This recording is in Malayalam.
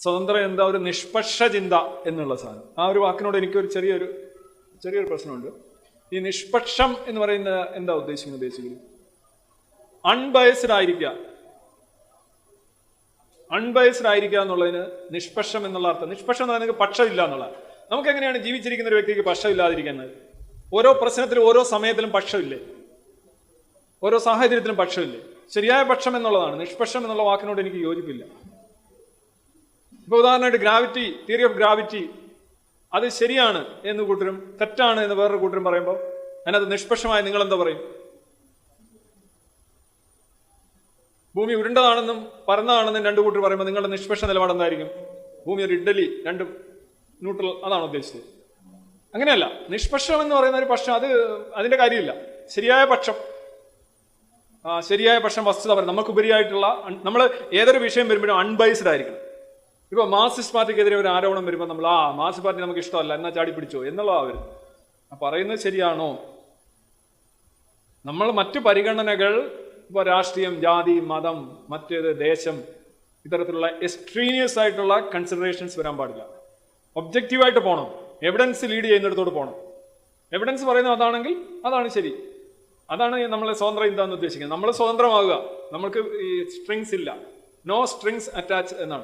സ്വതന്ത്രം എന്താ? ഒരു നിഷ്പക്ഷ ചിന്ത എന്നുള്ള സാധനം. ആ ഒരു വാക്കിനോട് എനിക്കൊരു ചെറിയൊരു പ്രശ്നമുണ്ട്. ഈ നിഷ്പക്ഷം എന്ന് പറയുന്നത് എന്താ ഉദ്ദേശിക്കുന്നത്? ബേസിക്കലി അൺബയസ്ഡ് ആയിരിക്കുക. അൺബയസ്ഡ് ആയിരിക്കുക എന്നുള്ളതിന് നിഷ്പക്ഷം എന്നുള്ള അർത്ഥം. നിഷ്പക്ഷം എന്ന് പറയുന്നത് പക്ഷമില്ല എന്നുള്ള. നമുക്ക് എങ്ങനെയാണ് ജീവിച്ചിരിക്കുന്ന ഒരു വ്യക്തിക്ക് പക്ഷമില്ലാതിരിക്കുന്നത്? ഓരോ പ്രശ്നത്തിലും ഓരോ സമയത്തിലും പക്ഷമില്ലേ? ഓരോ സാഹചര്യത്തിലും പക്ഷമില്ലേ? ശരിയായ പക്ഷം എന്നുള്ളതാണ്. നിഷ്പക്ഷം എന്നുള്ള വാക്കിനോട് എനിക്ക് യോജിപ്പില്ല. ഇപ്പൊ ഉദാഹരണമായിട്ട് ഗ്രാവിറ്റി, തിയറി ഓഫ് ഗ്രാവിറ്റി, അത് ശരിയാണ് എന്ന് കൂട്ടരും തെറ്റാണ് എന്ന് വേറൊരു കൂട്ടരും പറയുമ്പോൾ അതിനകത്ത് നിഷ്പക്ഷമായി നിങ്ങൾ എന്താ പറയും? ഭൂമി ഉരുണ്ടതാണെന്നും പരന്നതാണെന്നും രണ്ടു കൂട്ടർ പറയുമ്പോൾ നിങ്ങളുടെ നിഷ്പക്ഷ നിലപാട് എന്തായിരിക്കും? ഭൂമി ഒരു ഇഡ്ഡലി, രണ്ടും ന്യൂട്രൽ, അതാണ് ഉദ്ദേശിച്ചത്. അങ്ങനെയല്ല. നിഷ്പക്ഷം എന്ന് പറയുന്ന ഒരു പക്ഷം, അത് അതിന്റെ കാര്യമില്ല. ശരിയായ പക്ഷം, ശരിയായ പക്ഷം വസ്തുത പറയും. നമുക്കുപരിയായിട്ടുള്ള, നമ്മൾ ഏതൊരു വിഷയം വരുമ്പോഴും അൺബൈസ്ഡ് ആയിരിക്കണം. ഇപ്പൊ മാർക്സിസ്റ്റ് പാർട്ടിക്കെതിരെ ഒരു ആരോപണം വരുമ്പോൾ നമ്മൾ മാർക്സിസ്റ്റ് പാർട്ടി നമുക്ക് ഇഷ്ടമല്ല എന്നാ ചാടി പിടിച്ചോ എന്നുള്ളതാ വരുന്നത്. പറയുന്നത് ശരിയാണോ? നമ്മൾ മറ്റു പരിഗണനകൾ, ഇപ്പൊ രാഷ്ട്രീയം, ജാതി, മതം, മറ്റേത് ദേശം, ഇത്തരത്തിലുള്ള എക്സ്ട്രീനിയസ് ആയിട്ടുള്ള കൺസിഡറേഷൻസ് വരാൻ പാടില്ല. ഒബ്ജക്റ്റീവായിട്ട് പോകണം. എവിഡൻസ് ലീഡ് ചെയ്യുന്നിടത്തോട് പോകണം. എവിഡൻസ് പറയുന്നത് അതാണെങ്കിൽ അതാണ് ശരി. അതാണ് നമ്മളെ സ്വതന്ത്രം എന്താന്ന് ഉദ്ദേശിക്കുന്നത്. നമ്മൾ സ്വതന്ത്രമാകുക. നമ്മൾക്ക് ഈ സ്ട്രിങ്സ് ഇല്ല, നോ സ്ട്രിങ്സ് അറ്റാച്ച് എന്നാണ്.